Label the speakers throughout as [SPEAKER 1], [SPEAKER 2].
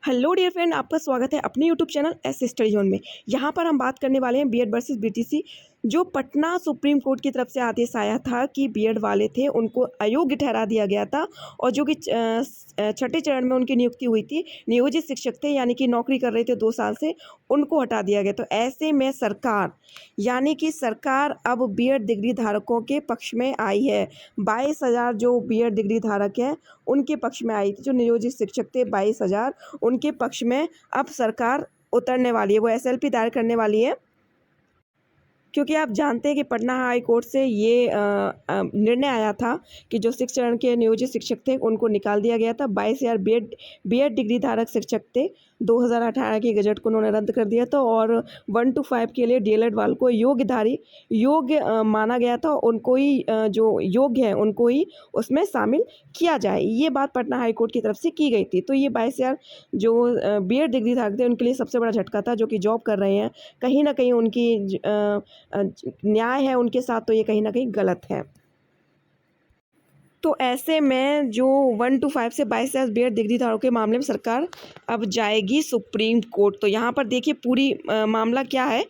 [SPEAKER 1] Hello dear friend, आपका स्वागत है अपने YouTube channel S study zone में। यहाँ पर हम बात करने वाले हैं बीएड वर्सेस बीटीसी। जो पटना सुप्रीम कोर्ट की तरफ से आदेश आया था कि बीएड वाले थे उनको अयोग्य ठहरा दिया गया था, और जो कि छठे चरण में उनकी नियुक्ति हुई थी, नियोजित शिक्षक थे यानी कि नौकरी कर रहे थे 2 साल से, उनको हटा दिया गया। तो ऐसे में सरकार यानी कि सरकार अब बीएड डिग्री धारकों के पक्ष में आई है। 22,000 जो बीएड डिग्री धारक हैं उनके पक्ष में आई थी। जो नियोजित शिक्षक थे 22,000, उनके पक्ष में अब सरकार उतरने वाली है, वो एसएलपी दायर करने वाली है। क्योंकि आप जानते हैं कि पटना हाई कोर्ट से ये निर्णय आया था कि जो 6 चरण के नियोजित शिक्षक थे उनको निकाल दिया गया था। 22,000 बीएड डिग्री धारक शिक्षक थे। 2018 के गजट को उन्होंने रद्द कर दिया था, और 1 to 5 के लिए डीएलएड वालों को योग्य माना गया था। उनको ही जो योग्य है उनको ही उसमें शामिल किया जाए, ये बात पटना हाई कोर्ट की तरफ से की गई थी। तो ये 22,000 जो बीएड डिग्री धारक थे उनके लिए सबसे बड़ा झटका था, जो कि जॉब कर रहे हैं। कहीं ना कहीं उनकी न्याय है उनके साथ, तो ये कहीं ना कहीं गलत है। तो ऐसे में जो 1 to 5 से 22,000 बीएड डिग्री धारकों के मामले में सरकार अब जाएगी सुप्रीम कोर्ट। तो यहाँ पर देखिए पूरी मामला क्या है।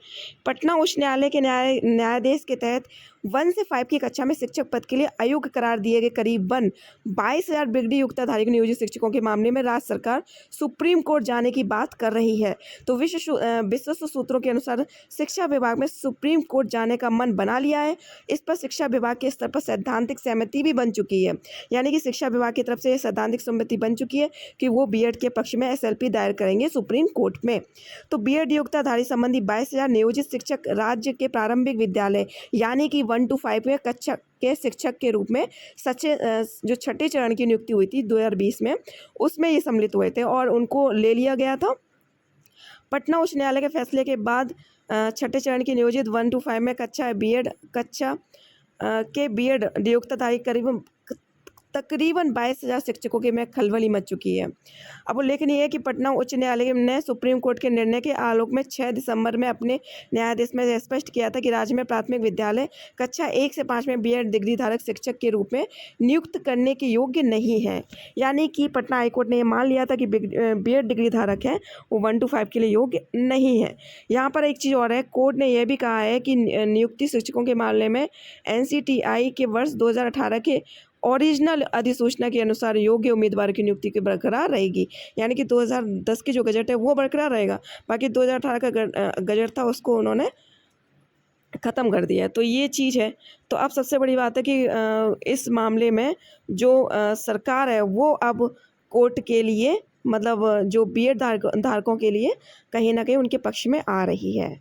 [SPEAKER 1] पटना उच्च न्यायालय के न्यायाधीश के तहत 1 से 5 की कक्षा में शिक्षक पद के लिए अयोग्य करार दिए गए करीबन 22,000 डिग्री युक्ताधारी नियोजित शिक्षकों के मामले में राज्य सरकार सुप्रीम कोर्ट जाने की बात कर रही है। तो विश्वस्त सूत्रों के अनुसार शिक्षा विभाग में सुप्रीम कोर्ट जाने का मन बना लिया है। इस पर शिक्षा विभाग के स्तर पर सैद्धांतिक सहमति भी बन चुकी है, यानी कि शिक्षा विभाग की तरफ से सैद्धांतिक सहमति बन चुकी है कि वो बीएड के पक्ष में एसएलपी दायर करेंगे सुप्रीम कोर्ट में। तो बीएड योग्यताधारी संबंधी 22,000 नियोजित शिक्षक राज्य के प्रारंभिक विद्यालय यानी कि 1 to 5 में कक्षा के शिक्षक के रूप में जो छठे चरण की नियुक्ति हुई थी 2020 में, उसमें ये सम्मिलित हुए थे और उनको ले लिया गया था। पटना उच्च न्यायालय के फैसले के बाद छठे चरण की नियोजित 1 to 5 में कक्षा के बीएड योग्यताधारी तकरीबन 22,000 शिक्षकों के में खलबली मच चुकी है। अब उल्लेखनीय है कि पटना उच्च न्यायालय ने सुप्रीम कोर्ट के निर्णय के आलोक में 6 दिसंबर में अपने न्यायाधीश में स्पष्ट किया था कि राज्य में प्राथमिक विद्यालय कक्षा 1 से 5 में बीएड डिग्री धारक शिक्षक के रूप में नियुक्त करने के योग्य नहीं है। यानी कि पटना हाईकोर्ट ने मान लिया था कि बीएड डिग्री धारक हैं वो 1 to 5 के लिए योग्य नहीं है। यहाँ पर एक चीज़ और है, कोर्ट ने यह भी कहा है कि नियुक्ति शिक्षकों के मामले में एनसीटीआई के वर्ष 2018 के ओरिजिनल अधिसूचना के अनुसार योग्य उम्मीदवार की नियुक्ति की बरकरार रहेगी। यानी कि 2010 की जो गजट है वो बरकरार रहेगा, बाकी 2018 का गजट था उसको उन्होंने ख़त्म कर दिया है। तो ये चीज़ है। तो अब सबसे बड़ी बात है कि इस मामले में जो सरकार है वो अब कोर्ट के लिए मतलब जो बीएड धारकों के लिए कहीं ना कहीं उनके पक्ष में आ रही है।